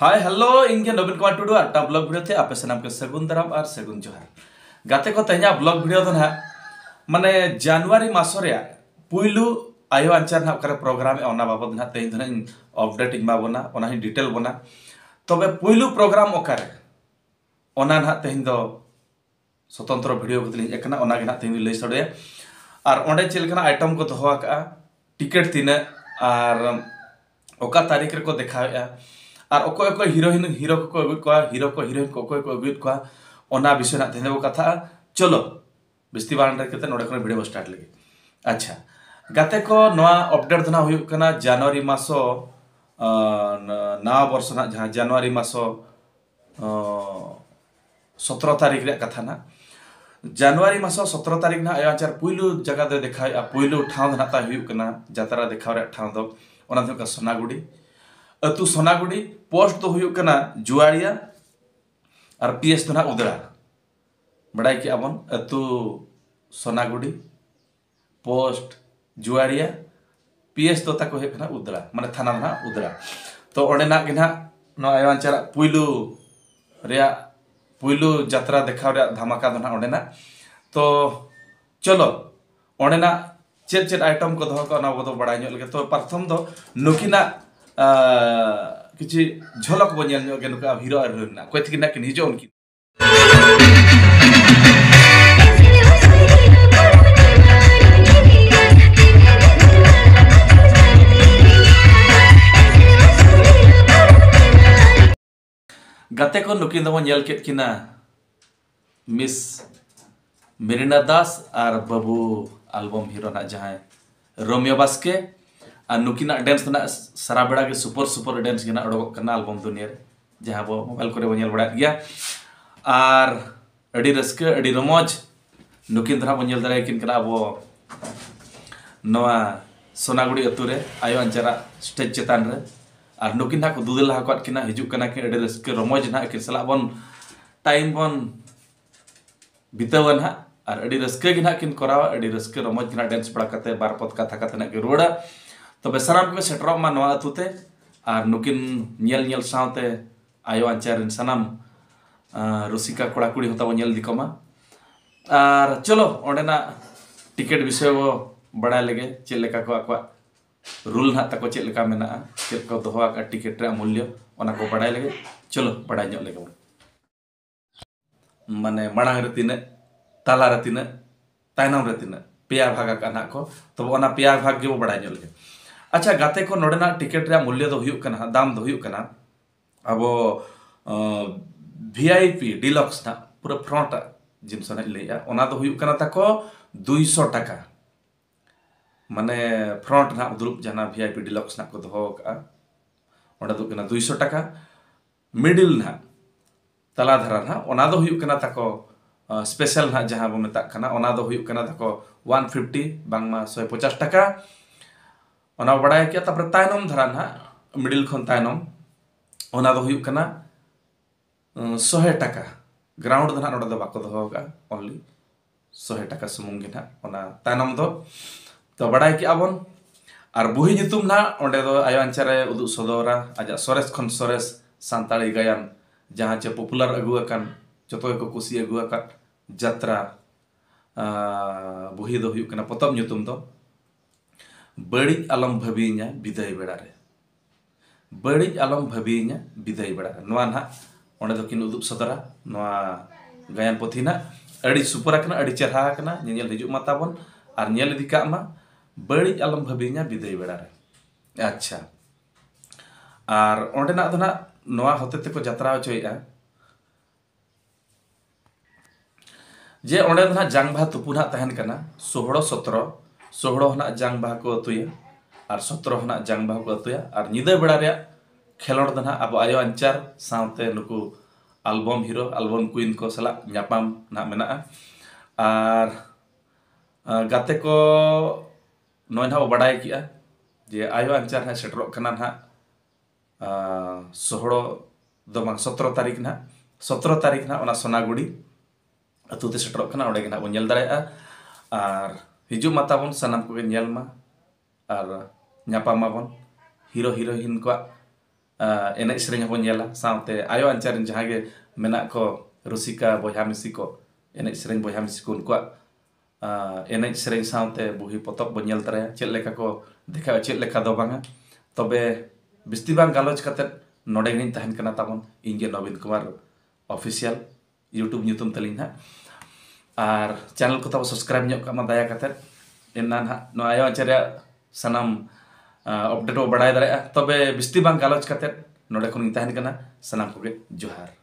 Hi hello इनके नवीन कुमार टुडू आटा blog video थे आपे सनाम के सगुन दाराम और सगुन जोहार गाते को तेना ब्लॉग वीडियो तो ना माने जनवरी मास रे पुइलु आयो आंचार ना करे प्रोग्राम ए ओना बाबद ना तेन धन अपडेट इमा बना ओना ही डिटेल बना तबे पुइलु प्रोग्राम ओकारे ओना ना तेन दो स्वतंत्र वीडियो बदली एकना ओना गे ना तेन लई सडे और ओंडे चेलकना आइटम को दोहो का टिकट तिना और ओका तारीख रे को देखाया और अकोय अकोय हिरो को अगुत को हिरो को हिरोइन को अकोय को अगुत को ओना विषय ना तेने कथा चलो बिस्ती बान रे केते नोडे खन वीडियो स्टार्ट लगे। अच्छा गाते को नवा अपडेट दना हुयु कना जनवरी मासो नवा वर्ष ना जहां जनवरी मासो 17 तारीख रे कथा ना जनवरी मासो 17 तारीख ना आचार पुइलु जगह दे देखाय पुइलु ठाव ना ता हुयु कना जात्रा देखाव रे ठाव दो ओना दो का सोनागुड़ी अतु सोनागुड़ी पोस्ट तो हुयु कना जुआड़िया और पीएस तो ना उदरा बड़ाई कि आबन अतु सोनागुड़ी पोस्ट जुआड़िया पीएस तो ताको हे कना उदरा माने थाना ना उदरा तो ओडे ना कि ना नो आयवांचारा पुइलु यात्रा देखाव रे धमाका दो ना ओडे ना तो चलो ओडे ना चेत चेत आइटम को दो को ना वो तो बड़ाई ᱧᱚᱜ लगे तो प्रथम दो नुकिना किछि झलक बो नेल ᱧᱚᱜ गे नुका हिरो और हिरोइन ना कोइ थिना किन हिजो उनकी गाते को नुकिन दो नेल केत किना मिस मेरिना दास और बाबू एल्बम हीरो ना जहां रोमियो बास्के और नुकिना डांस ना सारा बेड़ा के सुपर सुपर डांस के ना अडोक कना एल्बम दुनिया रे जहां बो मोबाइल करे बो नेल बड़ा गया और अडी रस्के अडी रमोज नुकिन धरा बो नेल दारे किन कना बो नवा सोनागुड़ी अतु रे आयो अंचारा स्टेज चेतान रे और नुकिन ना को दुदल हाकत किना हिजुक कना के अडी रस्के रमोज ना के सला बन टाइम बन बितावन हा और अडी रस्के गिना किन करावा अडी रस्के रमोज गिना डांस बड़ा कते बार पद कथा कते ना के रोड़ा तो बेसराम को सेटरम मा नवा अतुते और नुकिन नेल नेल सावते आयो आंचार सनाम रुसिका कोड़ा कुड़ी होता वो नेल दिकोमा और चलो ओंडेना टिकट विषय वो बड़ा लगे चेक लेका को आकवा रूल ना तको चेक लेका मेना चेक को दोहा का टिकट रे मूल्य ओना को बड़ा लगे चलो बड़ा ᱧᱚᱜ लगे माने मांग रे तिने ताला रे तिने तायनम रे तिने पेया भागा का ना को तो ओना पेया भाग के वो बड़ा ᱧᱚᱜ लगे। अच्छा गाते को नोडेना टिकट रे मूल्य दो हुयु कना दाम दो हुयु कना अब वीआईपी डिलक्स ना पूरा फ्रंट जिनस ना लेया ओना दो हुयु कना ताको 200 टाका माने फ्रंट ना दुरुप जना वीआईपी डिलक्स ना को दो का ओना दो कना 200 टाका मिडिल ना तला धरा ना ओना दो हुयु कना ताको स्पेशल ना जहां बो मेता कना ओना दो हुयु कना ताको 150 बांगमा 150 टाका ओना बड़ा किया तापर तायनम धरा ना मिडिल खन तायनम ओना दो हुयु कना 100 टाका ग्राउंड धना नोडा दो बाको दो का ओनली 100 टाका सुमुंग ना ओना तायनम दो तो बड़ा कि आबन और बुही नितुम ना ओंडे दो आयो आंचारे उदु सदोरा आजा सोरेस खन सोरेस सांताली गायन जहां चे पॉपुलर अगु अकन जतो को कुसी अगु अकन यात्रा बुही दो हुयु कना पतम नितुम दो बड़ी आलम भाबी냐 विदाय बेड़ा रे बड़ी आलम भाबी냐 विदाय बेड़ा रे नवा ना ओंडे दो किन उदुप सदरा नवा गायन पोथी ना अड़ी सुपर अकना अड़ी चरहा अकना नेल हिजु माताबन और नेल दिका मा बड़ी आलम भाबी냐 विदाय बेड़ा रे। अच्छा और ओंडे ना दो ना नवा होते ते को यात्रा होचोया जे ओंडे दो ना जांगभा तुपुना तहन कना 16 17 16 ना जांगभा को अतुया और 17 ना जांगभा को अतुया और निदा बेड़ा रे खेलोड दना अब आयो अंचार सावते नुकु एल्बम हीरो एल्बम क्वीन को सला न्यापाम ना मेना और गाते को नय ना बड़ाई किया जे आयो अंचार ना सेटरो कना ना 16 दो मांग 17 तारीख ना 17 तारीख ना ओना सोनागुड़ी अतु ते सेटरो कना ओडे ना बो नेल दारेया और हिजु माताबन सनाम को नेल मा और न्यापामाबन हीरो हिरोइन को एने सेरें हबो नेला साउते आयो आंचारिन जहां गे मेना को रुसिका बोया मिसी को एने सेरें बोया मिसी को उनको एने सेरें साउते बुही पोतब बो नेल तरे चेद लेका को देखा चेद लेका दो बांगा तबे बिस्ती बांग गालोच कते नोडे गिन तहन कना ताबन इंगे नवीन कुमार ऑफिशियल यूट्यूब ᱧᱩᱛᱩᱢ तलिन हा आर चैनल को तब सब्सक्राइब ᱧᱚᱜ ᱠᱟᱜ ᱢᱟ ᱫᱟᱭᱟ ᱠᱟᱛᱮ एनान हा नो आयो आचार्य सनम अपडेट बड़ाय दाᱲᱮᱭᱟᱜᱼᱟ तबे बिस्ती बांग गालोच कते नोडे खन तहन कना सनम कोगे जोहार।